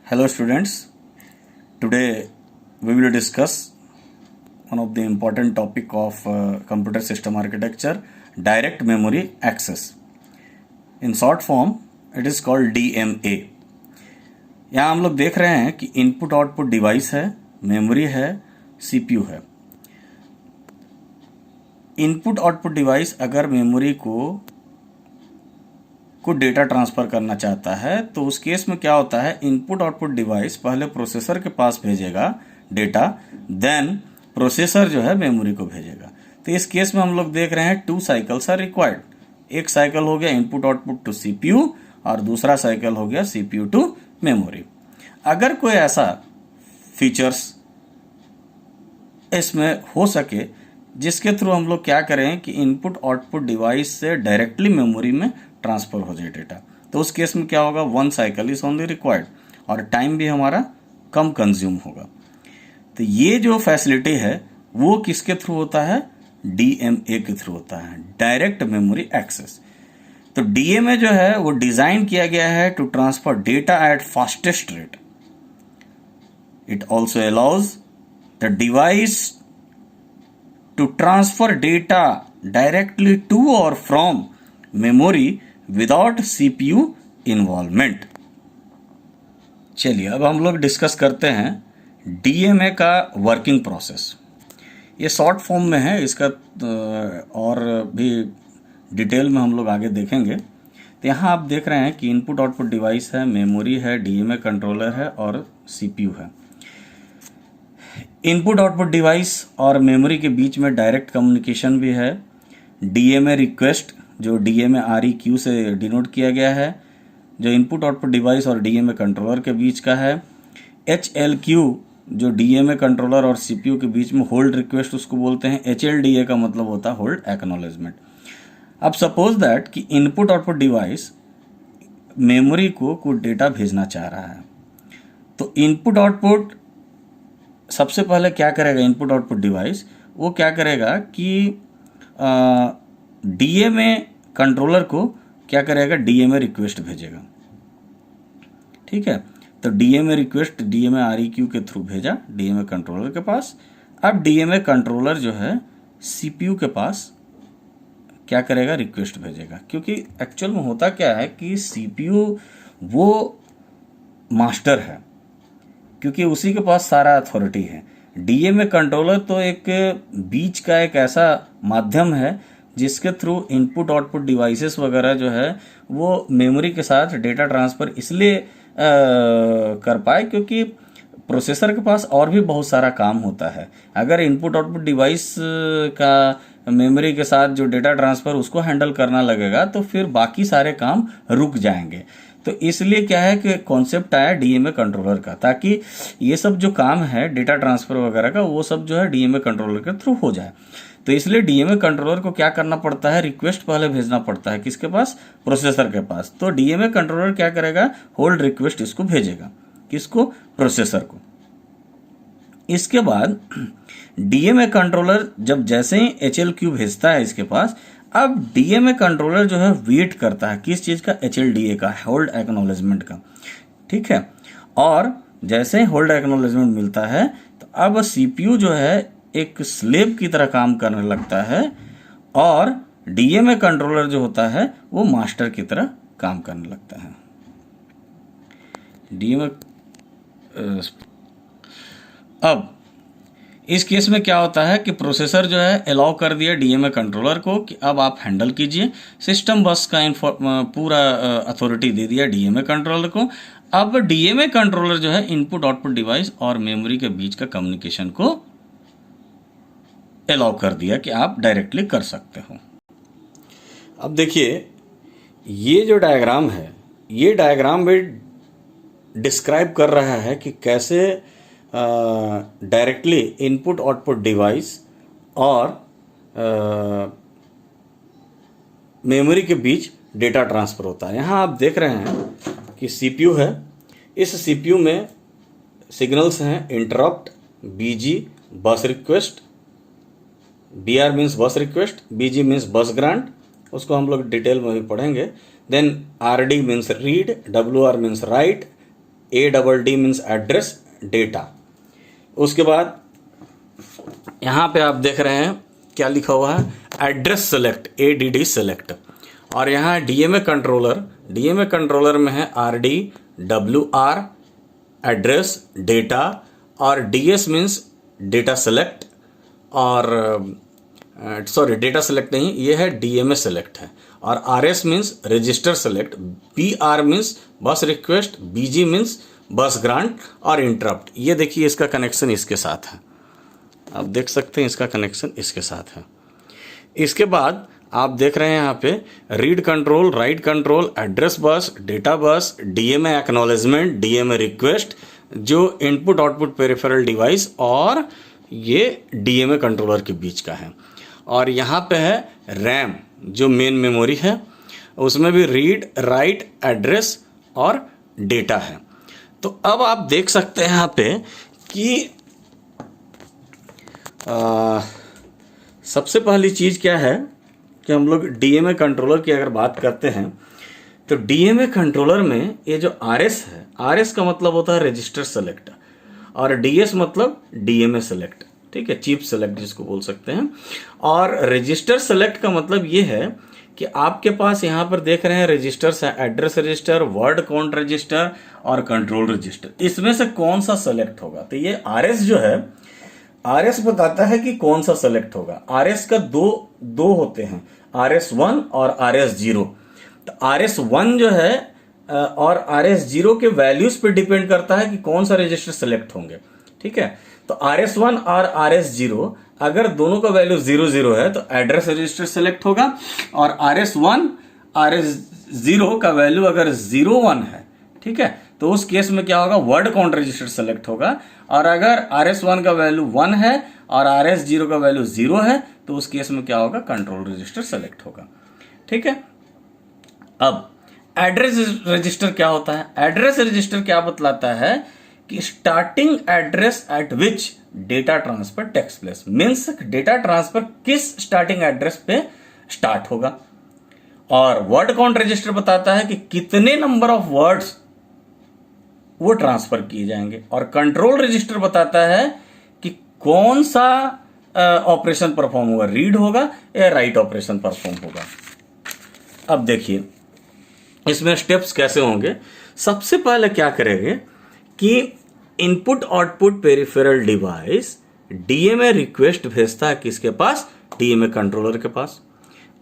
Hello students, today we will discuss one of the important topic of computer system architecture, direct memory access. In short form it is called DMA. यहाँ हम लोग देख रहे हैं कि input output device है, memory है, CPU है. इनपुट आउटपुट डिवाइस अगर मेमोरी को डेटा ट्रांसफ़र करना चाहता है तो उस केस में क्या होता है, इनपुट आउटपुट डिवाइस पहले प्रोसेसर के पास भेजेगा डेटा, देन प्रोसेसर जो है मेमोरी को भेजेगा. तो इस केस में हम लोग देख रहे हैं 2 साइकिल्स आर रिक्वायर्ड. एक साइकिल हो गया इनपुट आउटपुट टू सीपीयू और दूसरा साइकिल हो गया सीपीयू टू मेमोरी. अगर कोई ऐसा फीचर्स इसमें हो सके जिसके थ्रू हम लोग क्या करें कि इनपुट आउटपुट डिवाइस से डायरेक्टली मेमोरी में ट्रांसफर हो जाए डेटा, तो उस केस में क्या होगा, 1 साइकिल इज ओनली रिक्वायर्ड और टाइम भी हमारा कम कंज्यूम होगा. तो ये जो फैसिलिटी है वो किसके थ्रू होता है, डीएमए के थ्रू होता है, डायरेक्ट मेमोरी एक्सेस. तो डीएमए जो है वो डिजाइन किया गया है to transfer data at fastest rate. It also allows the device to transfer data directly to or from memory without CPU involvement. चलिए अब हम लोग डिस्कस करते हैं डीएमए का वर्किंग प्रोसेस. ये शॉर्ट फॉर्म में है, इसका और भी डिटेल में हम लोग आगे देखेंगे. तो यहाँ आप देख रहे हैं कि इनपुट आउटपुट डिवाइस है, मेमोरी है, डीएमए कंट्रोलर है और सीपीयू है. इनपुट आउटपुट डिवाइस और मेमोरी के बीच में डायरेक्ट कम्युनिकेशन भी है. डीएमए रिक्वेस्ट जो डीएमए REQ से डिनोट किया गया है, जो इनपुट आउटपुट डिवाइस और डीएमए कंट्रोलर के बीच का है. HLQ जो डीएमए कंट्रोलर और सीपीयू के बीच में होल्ड रिक्वेस्ट उसको बोलते हैं. HLDA का मतलब होता है होल्ड एक्नॉलेजमेंट. अब सपोज दैट कि इनपुट आउटपुट डिवाइस मेमोरी को कुछ डेटा भेजना चाह रहा है, तो इनपुट आउटपुट सबसे पहले क्या करेगा, इनपुट आउटपुट डिवाइस वो क्या करेगा कि डीएमए कंट्रोलर को क्या करेगा, डीएमए रिक्वेस्ट भेजेगा. ठीक है, तो डीएमए रिक्वेस्ट डीएमए REQ के थ्रू भेजा डीएमए कंट्रोलर के पास. अब डीएमए कंट्रोलर जो है सीपीयू के पास क्या करेगा, रिक्वेस्ट भेजेगा. क्योंकि एक्चुअल में होता क्या है कि सीपीयू वो मास्टर है, क्योंकि उसी के पास सारा अथॉरिटी है. डीएमए कंट्रोलर तो एक बीच का एक ऐसा माध्यम है जिसके थ्रू इनपुट आउटपुट डिवाइसेस वगैरह जो है वो मेमोरी के साथ डेटा ट्रांसफ़र इसलिए कर पाए क्योंकि प्रोसेसर के पास और भी बहुत सारा काम होता है. अगर इनपुट आउटपुट डिवाइस का मेमोरी के साथ जो डेटा ट्रांसफ़र उसको हैंडल करना लगेगा तो फिर बाकी सारे काम रुक जाएंगे. तो इसलिए क्या है कि कॉन्सेप्ट आया डीएमए कंट्रोलर का, ताकि ये सब जो काम है डेटा ट्रांसफ़र वगैरह का वो सब जो है डीएमए कंट्रोलर के थ्रू हो जाए. तो इसलिए डीएमए कंट्रोलर को क्या करना पड़ता है, रिक्वेस्ट पहले भेजना पड़ता है किसके पास, प्रोसेसर के पास. तो डीएमए कंट्रोलर क्या करेगा, होल्ड रिक्वेस्ट इसको भेजेगा, किसको, प्रोसेसर को. इसके बाद डीएमए कंट्रोलर जब जैसे ही HLQ भेजता है इसके पास, अब डीएमए कंट्रोलर जो है वेट करता है किस चीज़ का, HLDA का, होल्ड एक्नॉलेजमेंट का. ठीक है, और जैसे ही होल्ड एक्नॉलेजमेंट मिलता है तो अब सीपीयू जो है एक स्लेव की तरह काम करने लगता है और डीएमए कंट्रोलर जो होता है वो मास्टर की तरह काम करने लगता है. डीएमए अब इस केस में क्या होता है कि प्रोसेसर जो है अलाउ कर दिया डीएमए कंट्रोलर को कि अब आप हैंडल कीजिए. सिस्टम बस का पूरा अथॉरिटी दे दिया डीएमए कंट्रोलर को. अब डीएमए कंट्रोलर जो है इनपुट आउटपुट डिवाइस और मेमोरी के बीच का कम्युनिकेशन को अलाउ कर दिया कि आप डायरेक्टली कर सकते हो. अब देखिए ये जो डायग्राम है, ये डायग्राम में डिस्क्राइब कर रहा है कि कैसे डायरेक्टली इनपुट आउटपुट डिवाइस और मेमोरी के बीच डेटा ट्रांसफ़र होता है. यहाँ आप देख रहे हैं कि सीपीयू है, इस सीपीयू में सिग्नल्स हैं interrupt, BG bus request, BR means bus request, BG means bus grant, उसको हम लोग डिटेल में भी पढ़ेंगे. Then RD means read, WR means write, ADD means address data. उसके बाद यहाँ पे आप देख रहे हैं क्या लिखा हुआ है, एड्रेस सेलेक्ट, ADD सेलेक्ट। और यहाँ DMA कंट्रोलर में है RD WR एड्रेस डेटा, और DS मीन्स डेटा सेलेक्ट, और सॉरी डेटा सेलेक्ट नहीं, ये है DMA सेलेक्ट है। और RS means register select, BR means bus request, BG means bus grant, और इंटरप्ट। ये देखिए इसका कनेक्शन इसके साथ है, आप देख सकते हैं इसका कनेक्शन इसके साथ है। इसके बाद आप देख रहे हैं यहाँ पे read control, right control, address bus, data bus, DMA acknowledgement, DMA request, जो इनपुट आउटपुट पेरिफेरल डिवाइस और ये DMA कंट्रोलर के बीच का है। और यहाँ पे है रैम, जो मेन मेमोरी है, उसमें भी रीड, राइट, एड्रेस और डेटा है। तो अब आप देख सकते हैं यहाँ पे कि सबसे पहली चीज़ क्या है कि हम लोग DMA कंट्रोलर की अगर बात करते हैं तो DMA कंट्रोलर में ये जो RS है, RS का मतलब होता है रजिस्टर सेलेक्ट, और DS मतलब DMA सेलेक्ट, ठीक है, चिप सेलेक्ट जिसको बोल सकते हैं। और रजिस्टर सेलेक्ट का मतलब ये है कि आपके पास यहाँ पर देख रहे हैं रजिस्टर्स है, address register, word count register और कंट्रोल रजिस्टर। इसमें से कौन सा सेलेक्ट होगा? तो ये RS जो है, RS बताता है कि कौन सा सेलेक्ट होगा। RS का दो होते हैं, RS1 और RS0। तो RS1 जो है और RS0 के वैल्यूज पे डिपेंड करता है कि कौन सा रजिस्टर सेलेक्ट होंगे, ठीक है। तो RS1 और RS0 अगर दोनों का वैल्यू 00 है तो एड्रेस रजिस्टर सेलेक्ट होगा, और RS1 RS0 का वैल्यू अगर 01 है, ठीक है, तो उस केस में क्या होगा, वर्ड काउंट रजिस्टर सेलेक्ट होगा। और अगर RS1 का वैल्यू 1 है और RS0 का वैल्यू 0 है तो उस केस में क्या होगा, कंट्रोल रजिस्टर सेलेक्ट होगा, ठीक है। अब एड्रेस रजिस्टर क्या होता है? एड्रेस रजिस्टर क्या बतलाता है कि starting address at which data transfer takes place, means data transfer किस स्टार्टिंग एड्रेस पे स्टार्ट होगा। और वर्ड काउंट रजिस्टर बताता है कि कितने नंबर ऑफ वर्ड्स वो ट्रांसफर किए जाएंगे। और कंट्रोल रजिस्टर बताता है कि कौन सा ऑपरेशन परफॉर्म होगा, रीड होगा या राइट ऑपरेशन परफॉर्म होगा। अब देखिए इसमें स्टेप्स कैसे होंगे। सबसे पहले क्या करेंगे कि input output peripheral device DMA request भेजता है किसके पास, DMA कंट्रोलर के पास।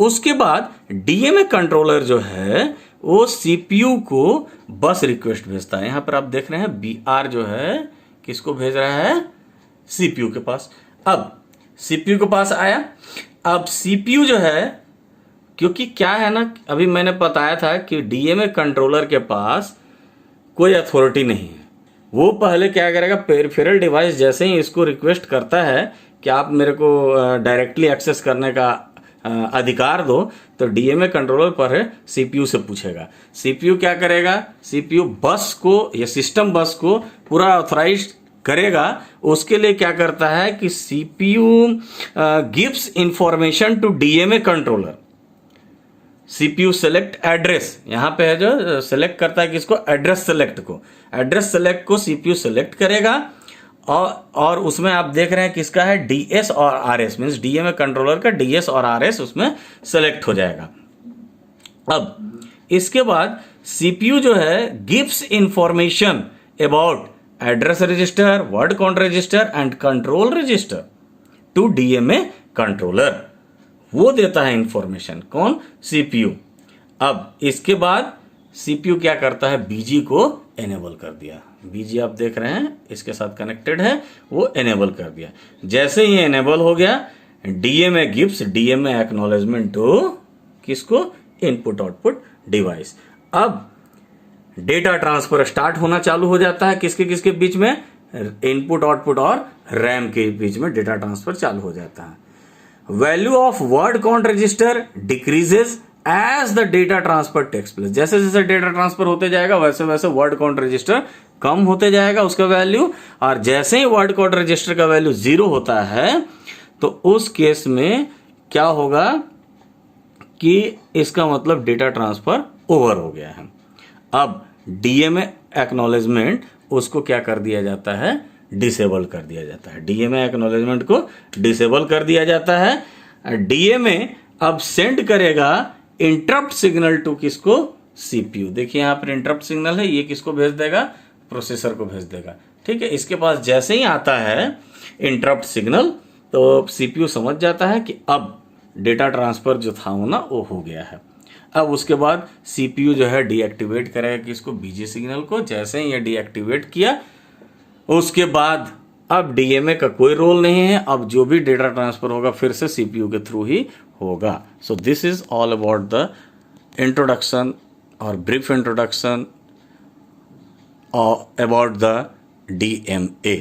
उसके बाद DMA कंट्रोलर जो है वो CPU को बस रिक्वेस्ट भेजता है। यहां पर आप देख रहे हैं BR जो है किसको भेज रहा है, CPU के पास। अब CPU के पास आया, अब CPU जो है, क्योंकि क्या है ना, अभी मैंने बताया था कि DMA कंट्रोलर के पास कोई अथॉरिटी नहीं है। वो पहले क्या करेगा, पेरिफेरल डिवाइस जैसे ही इसको रिक्वेस्ट करता है कि आप मेरे को डायरेक्टली एक्सेस करने का अधिकार दो, तो DMA कंट्रोलर पर है CPU से पूछेगा। CPU क्या करेगा, CPU बस को या सिस्टम बस को पूरा ऑथराइज करेगा। उसके लिए क्या करता है कि CPU gives information to DMA controller. CPU select address, यहां पे है जो सेलेक्ट करता है किसको, एड्रेस सेलेक्ट को। एड्रेस सेलेक्ट को CPU सेलेक्ट करेगा और उसमें आप देख रहे हैं किसका है, DS और RS, मीन्स DMA कंट्रोलर का DS और RS उसमें सेलेक्ट हो जाएगा। अब इसके बाद CPU जो है gives information about address register, word count register and control register to DMA controller. वो देता है इंफॉर्मेशन, कौन, CPU। अब इसके बाद CPU क्या करता है, BG को एनेबल कर दिया। BG आप देख रहे हैं इसके साथ कनेक्टेड है, वो एनेबल कर दिया। जैसे ही एनेबल हो गया, DMA gives DMA acknowledgement to किसको, इनपुट आउटपुट डिवाइस। अब डेटा ट्रांसफर स्टार्ट होना चालू हो जाता है, किसके किसके बीच में, इनपुट आउटपुट और रैम के बीच में डेटा ट्रांसफर चालू हो जाता है। Value of word count register decreases as the data transfer takes place. जैसे जैसे डेटा ट्रांसफर होते जाएगा वैसे वैसे वर्ड काउंट रजिस्टर कम होते जाएगा उसका वैल्यू। और जैसे ही वर्ड काउंट रजिस्टर का वैल्यू 0 होता है तो उस केस में क्या होगा कि इसका मतलब डेटा ट्रांसफर ओवर हो गया है। अब DMA एक्नॉलेजमेंट उसको क्या कर दिया जाता है, डिसेबल कर दिया जाता है। डीएमए एक्नॉलेजमेंट को डिसेबल कर दिया जाता है। डीएमए अब सेंड करेगा इंटरप्ट सिग्नल टू किसको, सीपीयू। देखिए यहाँ पर इंटरप्ट सिग्नल है, ये किसको भेज देगा, प्रोसेसर को भेज देगा। ठीक है, इसके पास जैसे ही आता है इंटरप्ट सिग्नल तो सीपीयू समझ जाता है कि अब डेटा ट्रांसफर जो था वो ना वो हो गया है। अब उसके बाद सीपीयू जो है डीएक्टिवेट करेगा किसको, बीजी सिग्नल को। जैसे ही ये डीएक्टिवेट किया उसके बाद अब डीएमए का कोई रोल नहीं है, अब जो भी डेटा ट्रांसफर होगा फिर से सीपीयू के थ्रू ही होगा। So this is all about the introduction और brief introduction about the DMA.